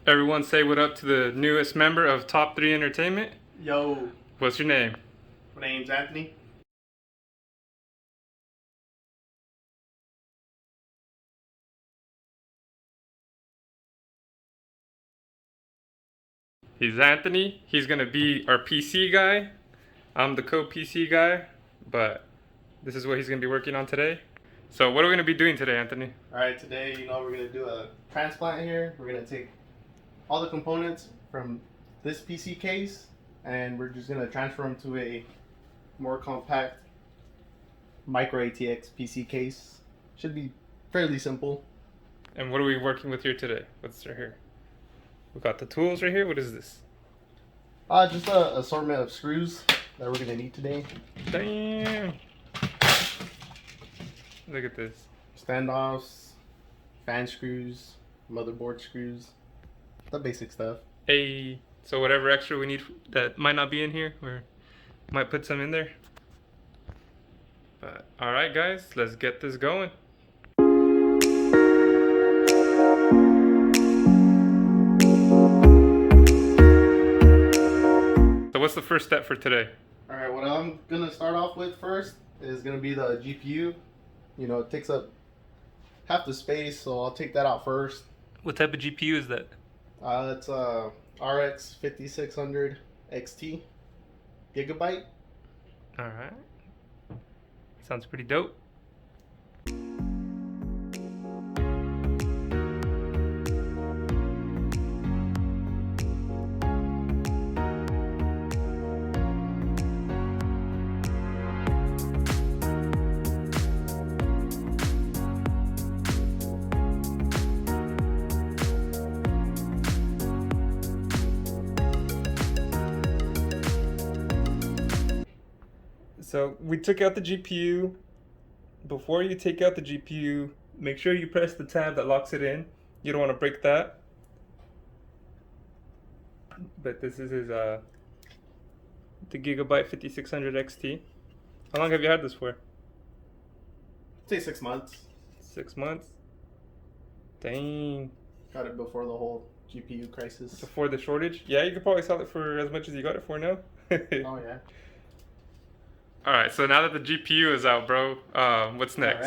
Everyone say what up to the newest member of Top 3 Entertainment. Yo, What's your name? my name's Anthony. He's Anthony. He's gonna be our PC guy. I'm the co-PC guy, but this is what he's gonna be working on today. So what are we gonna be doing today, Anthony? Alright, today, we're going to do a transplant here. We're going to take all the components from this PC case and we're just going to transfer them to a more compact micro ATX PC case. Should be fairly simple. And what are we working with here today? What's right here? We got the tools right here. What is this? Just a assortment of screws that we're going to need today. Damn. Look at this. Standoffs, fan screws, motherboard screws, the basic stuff. Hey, so whatever extra we need that might not be in here, we might put some in there. But all right, guys, let's get this going. So what's the first step for today? All right, what I'm gonna start off with first is gonna be the GPU. It takes up half the space, so I'll take that out first. What type of GPU is that? It's a RX 5600 XT Gigabyte. All right, sounds pretty dope. So we took out the GPU. Before you take out the GPU, make sure you press the tab that locks it in. You don't want to break that. But this is his the Gigabyte 5600 XT. How long have you had this for? Say 6 months. 6 months? Dang. Got it before the whole GPU crisis. Before the shortage? Yeah, you could probably sell it for as much as you got it for now. Oh yeah. Alright, so now that the GPU is out, bro, what's next?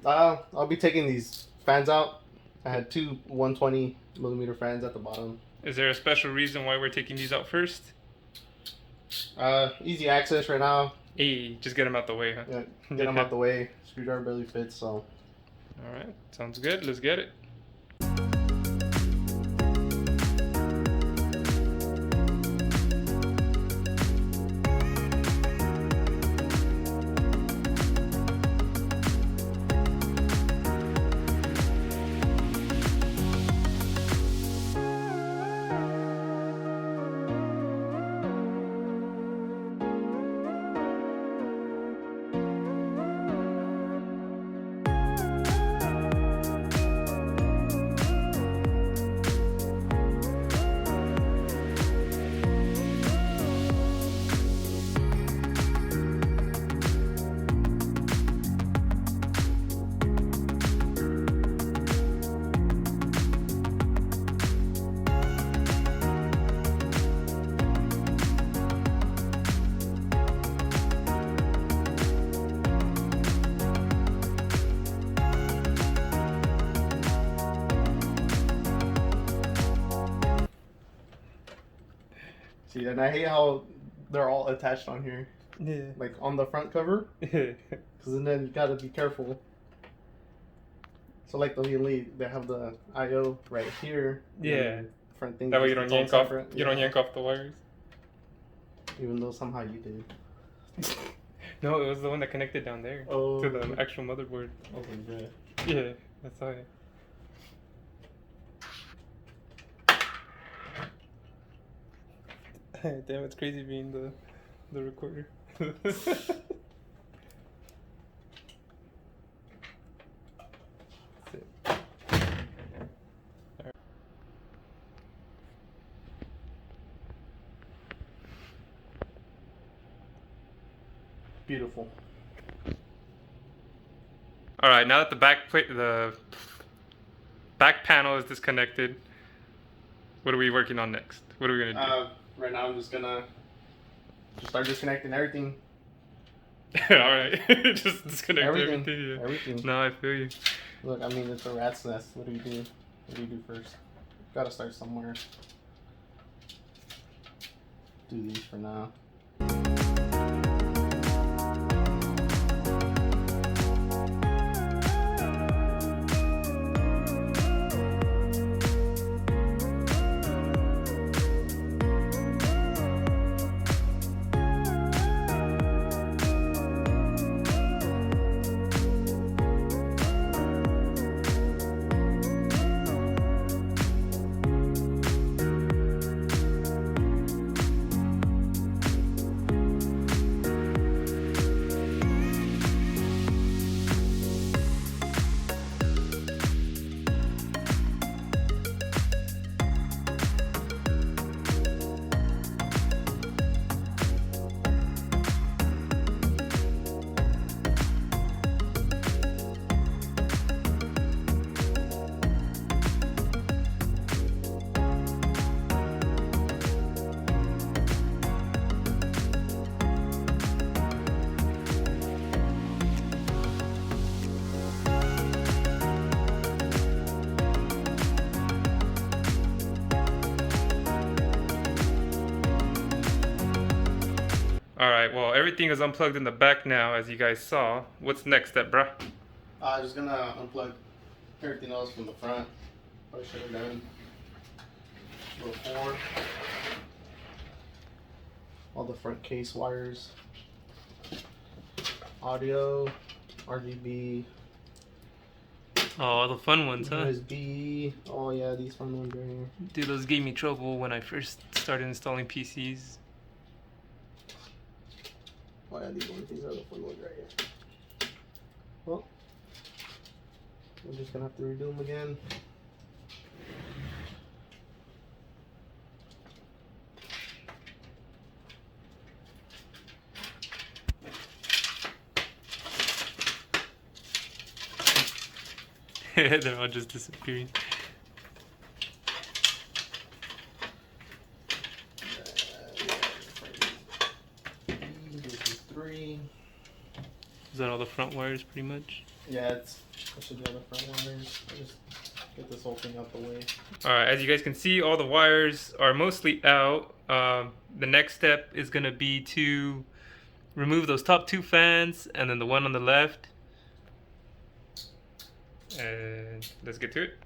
Alright. I'll be taking these fans out. I had two 120mm fans at the bottom. Is there a special reason why we're taking these out first? Easy access right now. Hey, just get them out the way, huh? Yeah, get them out the way. Screwdriver barely fits, so. Alright, sounds good. Let's get it. See, and I hate how they're all attached on here. Yeah. Like on the front cover. Because then you gotta be careful. So like they have the I/O right here. Yeah. Front thing. That way you don't yank off. Separate. You don't yank off the wires. Even though somehow you did. No, it was the one that connected down there to the actual motherboard. Oh my god. Yeah, that's why. Damn, it's crazy being the recorder. Beautiful. All right, now that the back panel is disconnected. What are we working on next? What are we gonna Right now I'm just gonna start disconnecting everything. do? All right, just disconnect everything. Yeah. Everything. No, I feel you. Look, I mean, it's a rat's nest. What do you do? What do you do first? Gotta start somewhere. Do these for now. Alright, well, everything is unplugged in the back now, as you guys saw. What's next step, bruh? I'm just gonna unplug everything else from the front. I should have done before. All the front case wires. Audio, RGB. Oh, the fun ones, huh? USB. Oh yeah, these fun ones right here. Dude, those gave me trouble when I first started installing PCs. Oh yeah, these are the fun ones right here. Well, we're just gonna have to redo them again. They're all just disappearing. Is that all the front wires pretty much? Yeah, it should be all the front wires. I'll just get this whole thing out the way. Alright, as you guys can see, all the wires are mostly out. The next step is going to be to remove those top two fans and then the one on the left. And let's get to it.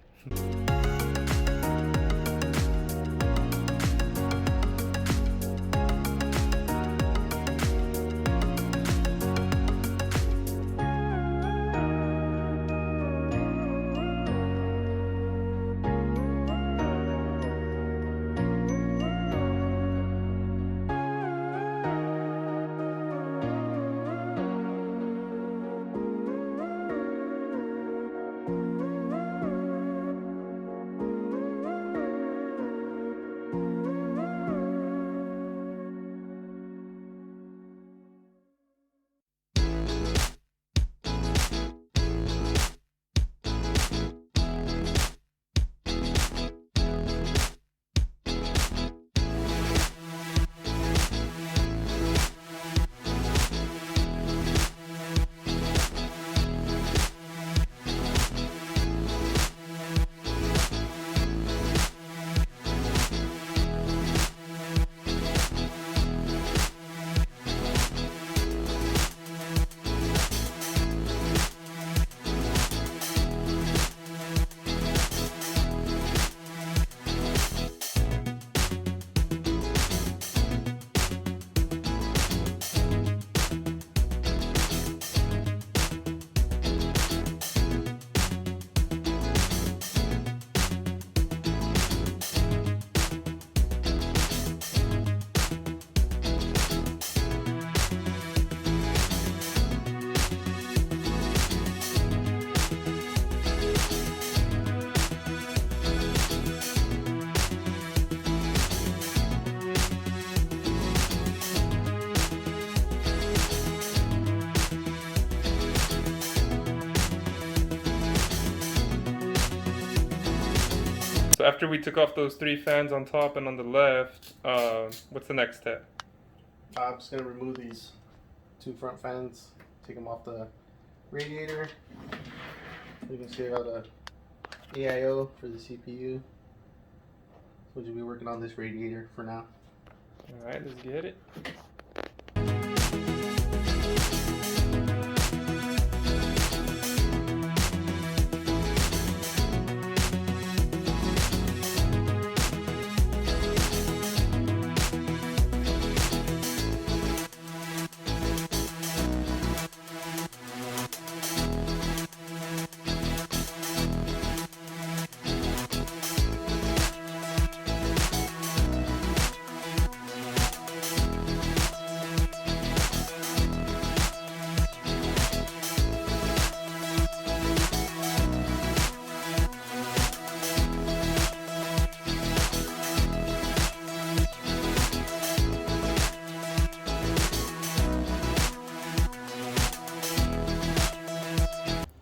So after we took off those 3 fans on top and on the left, what's the next step? I'm just gonna remove these 2 front fans, take them off the radiator. You can see I got a AIO for the CPU. So we'll be working on this radiator for now. Alright, let's get it.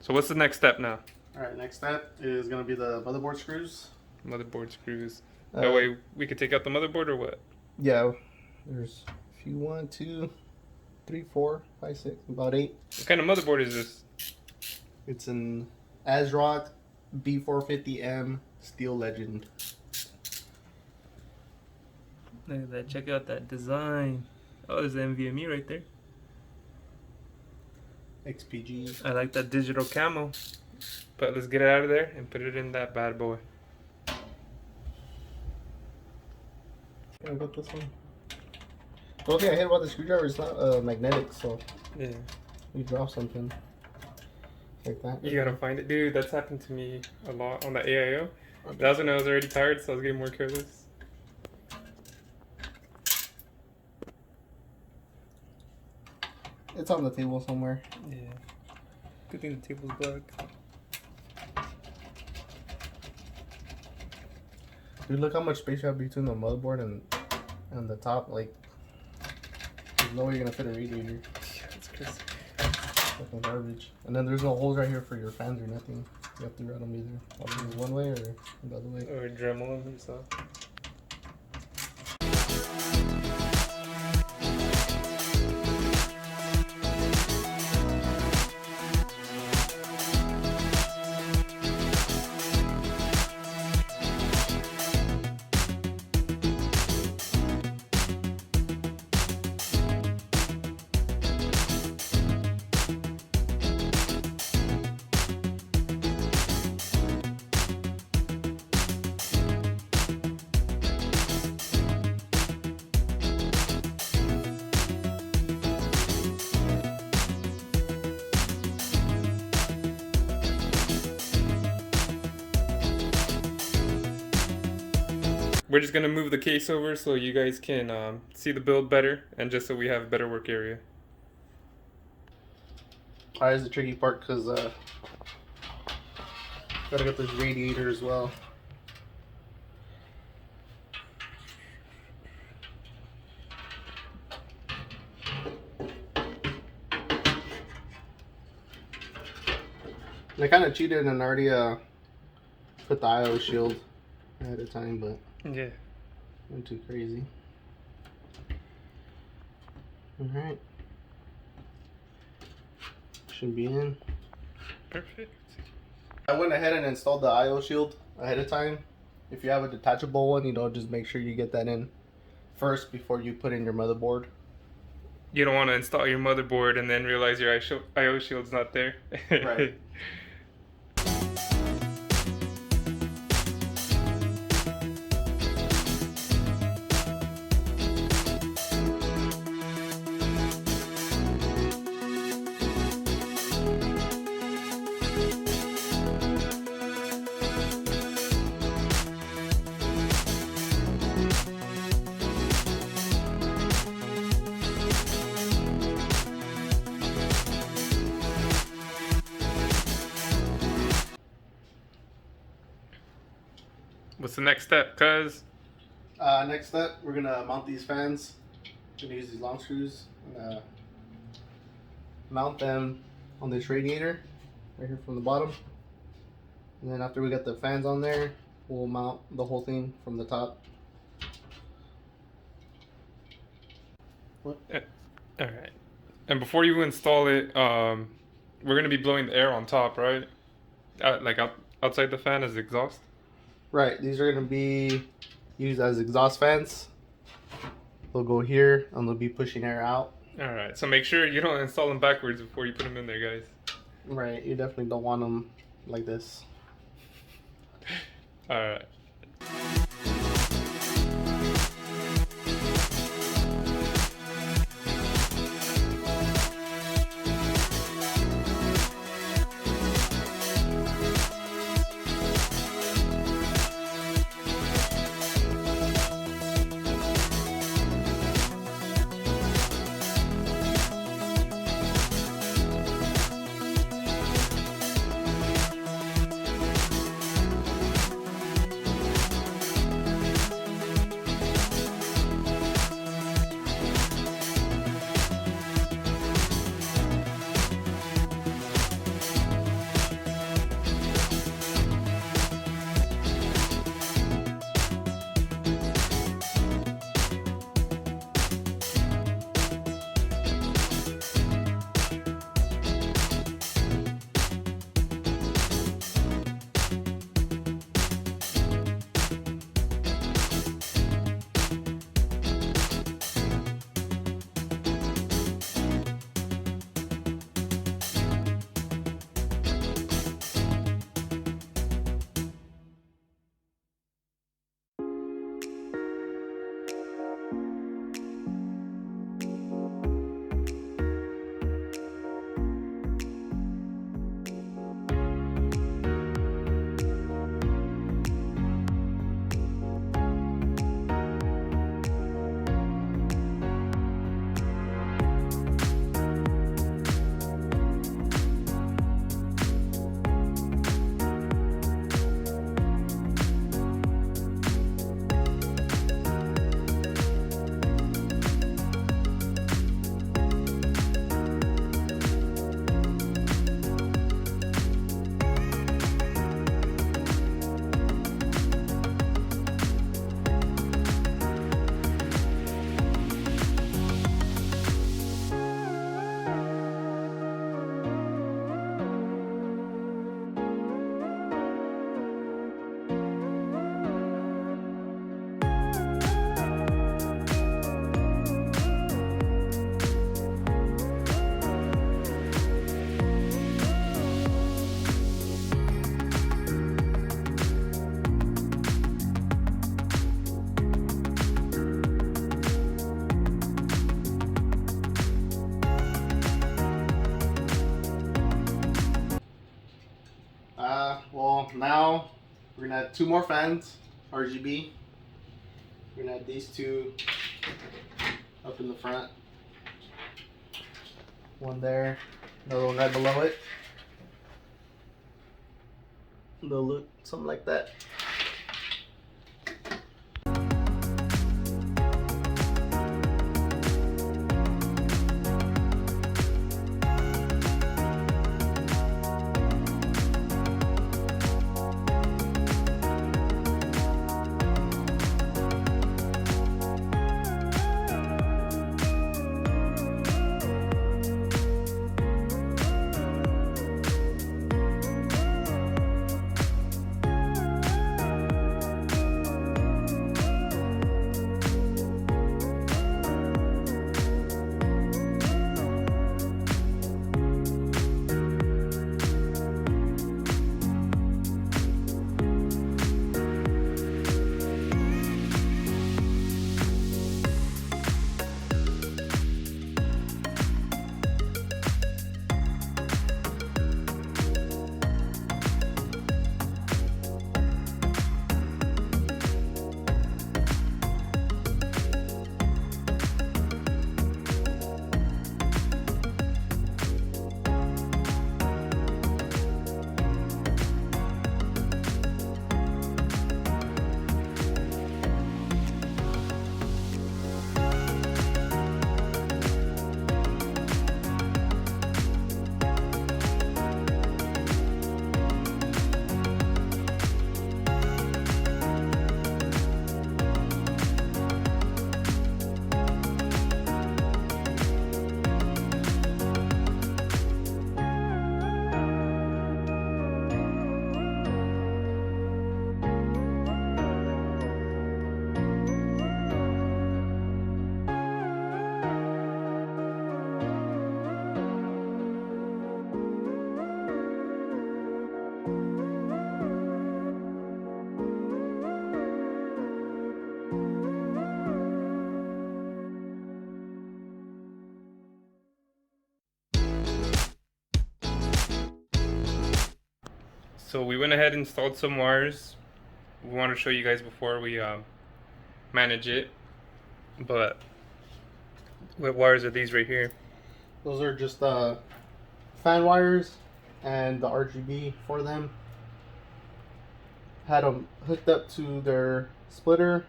So what's the next step now? Alright, next step is going to be the motherboard screws. Motherboard screws. That way we could take out the motherboard or what? Yeah, there's a few, 1, 2, 3, 4, 5, 6, about 8. What kind of motherboard is this? It's an AsRock B450M Steel Legend. Look at that, check out that design. Oh, there's the NVMe right there. XPG. I like that digital camo. But let's get it out of there and put it in that bad boy. I got this one. Okay, I hit about the screwdriver. It's not magnetic, so yeah, you drop something like that. You gotta find it, dude. That's happened to me a lot on the AIO. That was when I was already tired, so I was getting more careless. It's on the table somewhere. Yeah. Good thing the table's black. Dude, look how much space you have between the motherboard and the top. Like, there's no way you're gonna fit a radiator. Yeah, that's crazy. Fucking garbage. And then there's no holes right here for your fans or nothing. You have to run them either one way or the other way. Or Dremel them yourself. We're just gonna move the case over so you guys can see the build better, and just so we have a better work area. Alright, is the tricky part because gotta get this radiator as well. And I kind of cheated and already put the IO shield ahead of time, but yeah, not too crazy. Alright. Should be in. perfect. I went ahead and installed the IO shield ahead of time. If you have a detachable one, you know, just make sure you get that in first before you put in your motherboard. You don't want to install your motherboard and then realize your IO shield's not there. Right. What's the next step, cuz? Next step, we're gonna mount these fans. We're gonna use these long screws and mount them on this radiator right here from the bottom. And then after we got the fans on there, we'll mount the whole thing from the top. All right. And before you install it, we're gonna be blowing the air on top, right? Outside the fan as exhaust. Right. These are going to be used as exhaust fans. They'll go here and they'll be pushing air out. All right. So make sure you don't install them backwards before you put them in there, guys. Right. You definitely don't want them like this. All right. Well, now we're gonna add 2 more fans, RGB. We're gonna add these 2 up in the front. One there, another one right below it. They'll look something like that. So we went ahead and installed some wires. We want to show you guys before we manage it. But what wires are these right here? Those are just fan wires and the RGB for them. Had them hooked up to their splitter,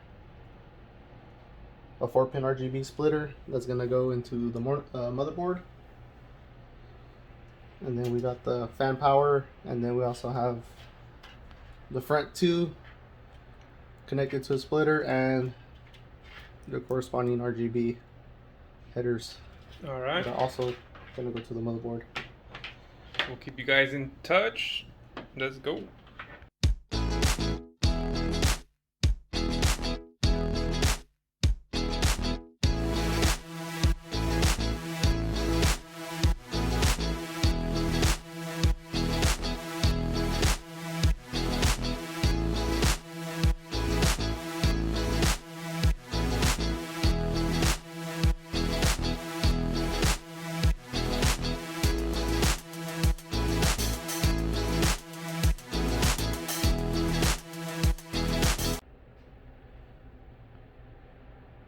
a 4-pin RGB splitter that's gonna go into the motherboard. And then we got the fan power, and then we also have the front two connected to a splitter and the corresponding RGB headers. All right. That are also gonna go to the motherboard. We'll keep you guys in touch. Let's go.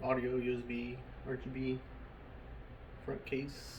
Audio, USB, RGB, front case.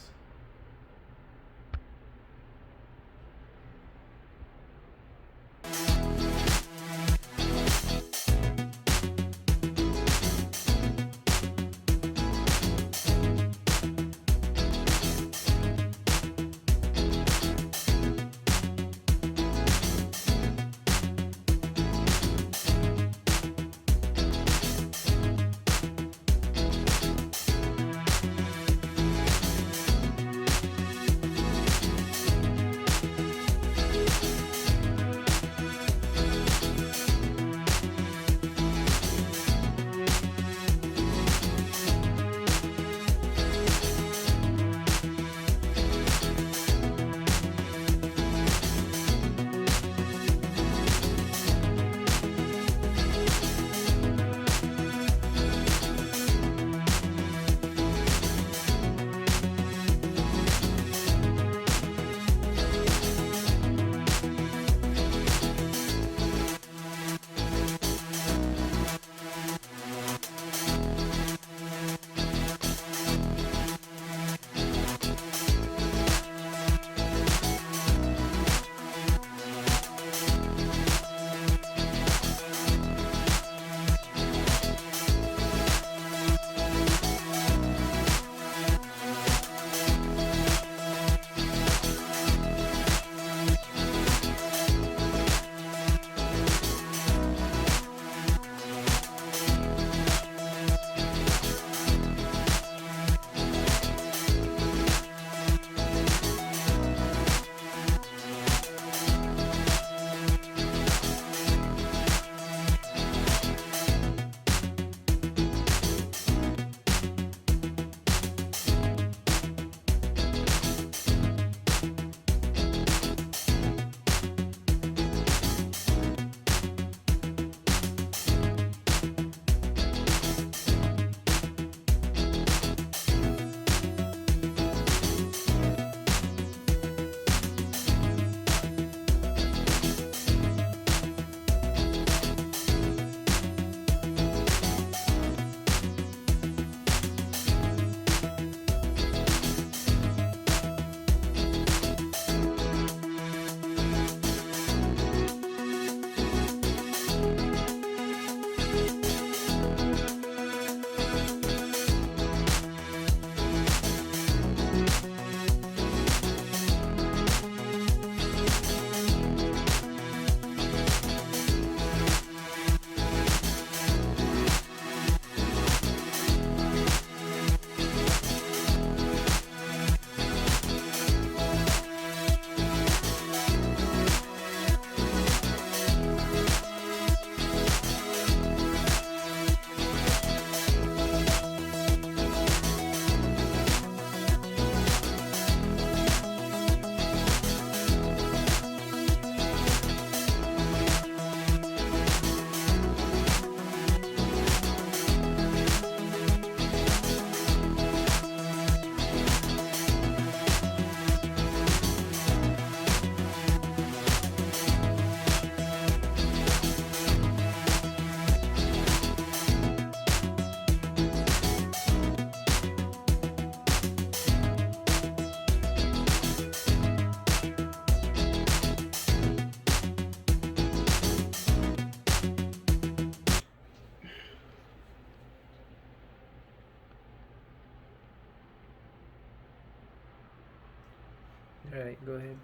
Alright, go ahead.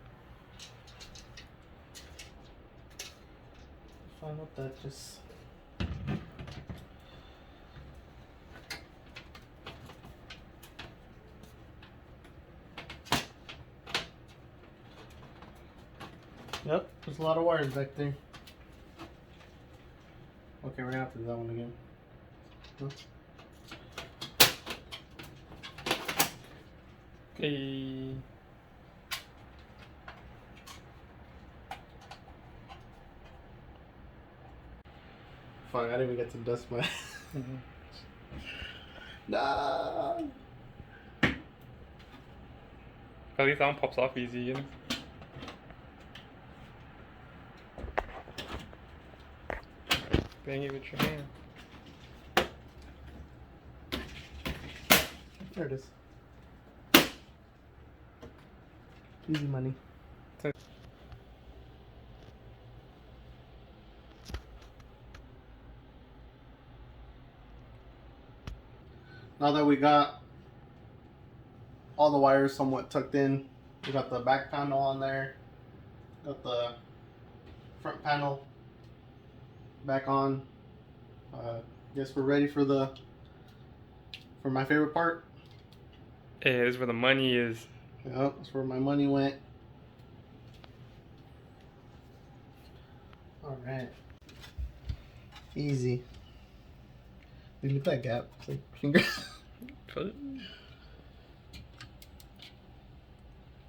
Fine with that, just. Yep, there's a lot of wires back there. Okay, we're gonna have to do that one again. Huh? Hey. Fuck, I didn't even get to dust my. Mhm. Nah. At least that one pops off easy, you know? Bang it with your hand. There it is. Easy money. Now that we got all the wires somewhat tucked in, we got the back panel on there, got the front panel back on. Guess we're ready for my favorite part. Hey, this is where the money is. Yep, that's where my money went. All right, easy. Dude, look at that gap. It's like finger.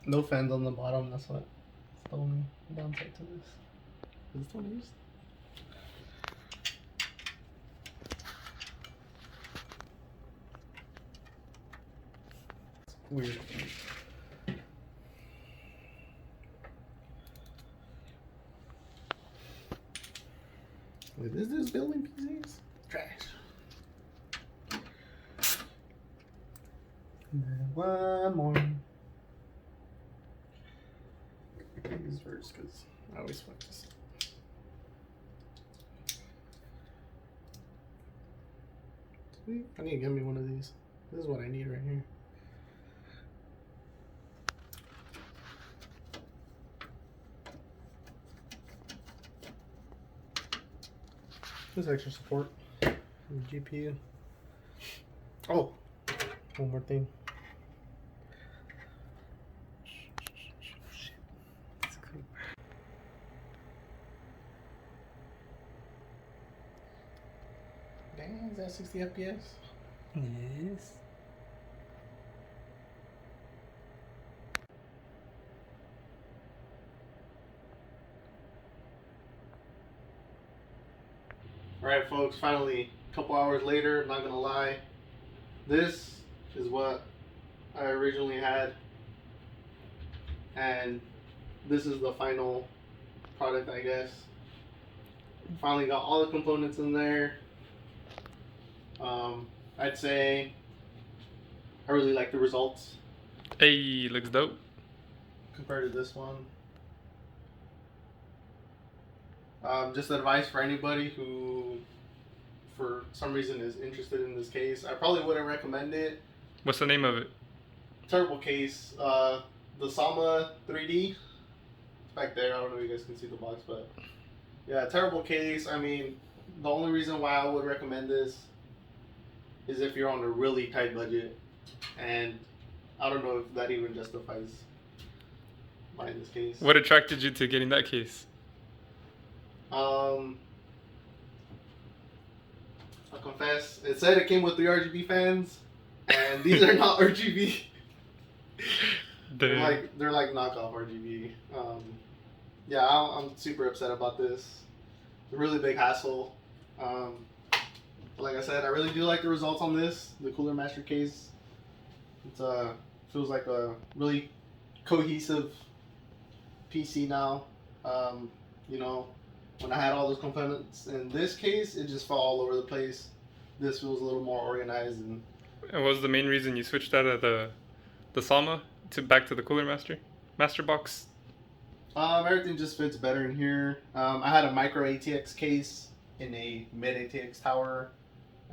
No fans on the bottom. That's what. That's the only downside to this. Is this one used? It's weird. Wait, is this building PCs? Trash. And then one more. These first, because I always fuck this up. Sweet. I need to get me one of these. This is what I need right here. This extra support for the GPU. Oh, one more thing. Dang, is that 60 FPS? Yes. Alright folks, finally, a couple hours later, I'm not gonna lie. This is what I originally had. And this is the final product, I guess. Finally got all the components in there. I'd say I really like the results Hey, looks dope. compared to this one. Just advice for anybody who, for some reason, is interested in this case. I probably wouldn't recommend it. What's the name of it? Terrible case. The Sama-3D. It's back there. I don't know if you guys can see the box, but yeah, terrible case. I mean, the only reason why I would recommend this is if you're on a really tight budget, and I don't know if that even justifies buying this case. What attracted you to getting that case? I'll confess, it said it came with 3 RGB fans, and these are not RGB. They're like knockoff RGB. Yeah, I'm super upset about this. It's a really big hassle. But like I said, I really do like the results on this. The Cooler Master case. It feels like a really cohesive PC now. You know, when I had all those components in this case, it just fell all over the place. This feels a little more organized. And what was the main reason you switched out of the Sama to back to the Cooler Masterbox? Everything just fits better in here. I had a micro ATX case in a mid ATX tower.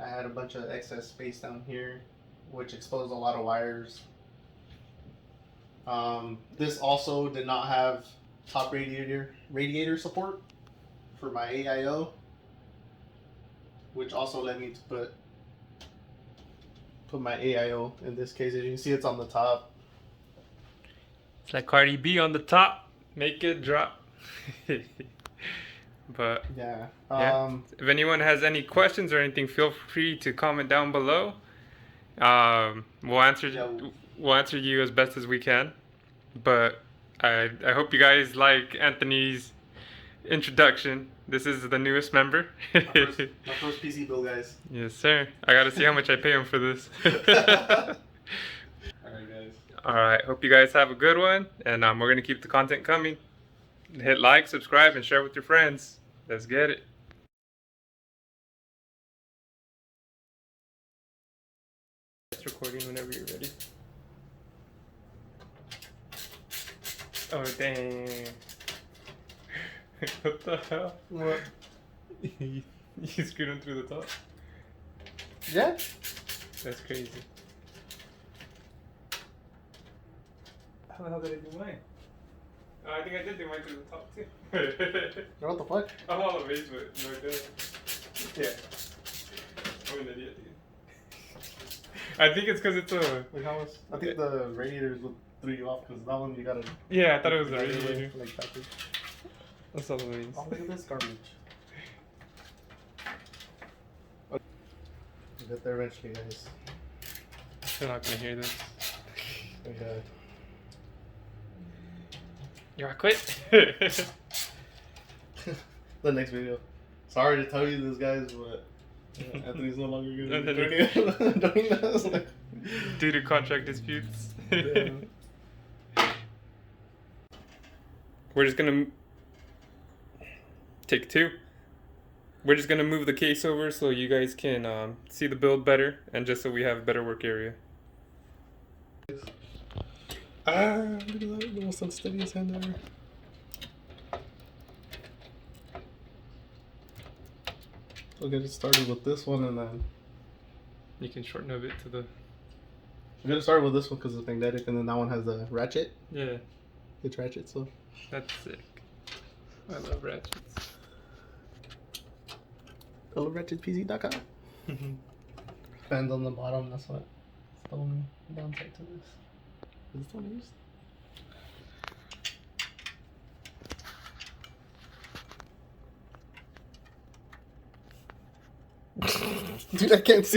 I had a bunch of excess space down here, which exposed a lot of wires. This also did not have top radiator support for my AIO, which also led me to put my AIO in this case. As you can see, it's on the top. It's like Cardi B on the top. Make it drop. But Yeah. if anyone has any questions or anything, feel free to comment down below. We'll answer you as best as we can. But I hope you guys like Anthony's introduction. This is the newest member. My first PC build, guys. Yes, sir. I gotta see how much I pay him for this. Alright, guys. Alright, hope you guys have a good one. And we're gonna keep the content coming. Hit like, subscribe, and share with your friends. Let's get it. It's recording whenever you're ready. Oh, dang. What the hell? What? You screwed him through the top? Yeah? That's crazy. How the hell did I do mine? I think I did do mine through the top too. What the fuck? I'm all amazed with no good. Yeah. I'm an idiot, dude. I think it's because it's a... Like how much? I think the radiators will throw you off because that one you gotta... Yeah, I thought it was a radiator. Like backwards. That's all it means. Oh, look at this garbage. We'll get there eventually, guys. They're not gonna hear this. Okay. You wanna quit? The next video. Sorry to tell you this, guys, but Anthony's no longer gonna be doing this. Due to contract disputes. Yeah. We're just gonna take two. We're just gonna move the case over so you guys can see the build better, and just so we have a better work area. Look at that, the most unsteadiest hand ever. We'll get it started with this one, and then You can shorten a bit to the... we're gonna start with this one because it's magnetic, and then that one has the ratchet. Yeah, It's ratchet, so that's sick. I love ratchets. LoveRatchetPC.com. Fans on the bottom, that's what. It's the only downside to this. Is this one used? Dude, I can't see.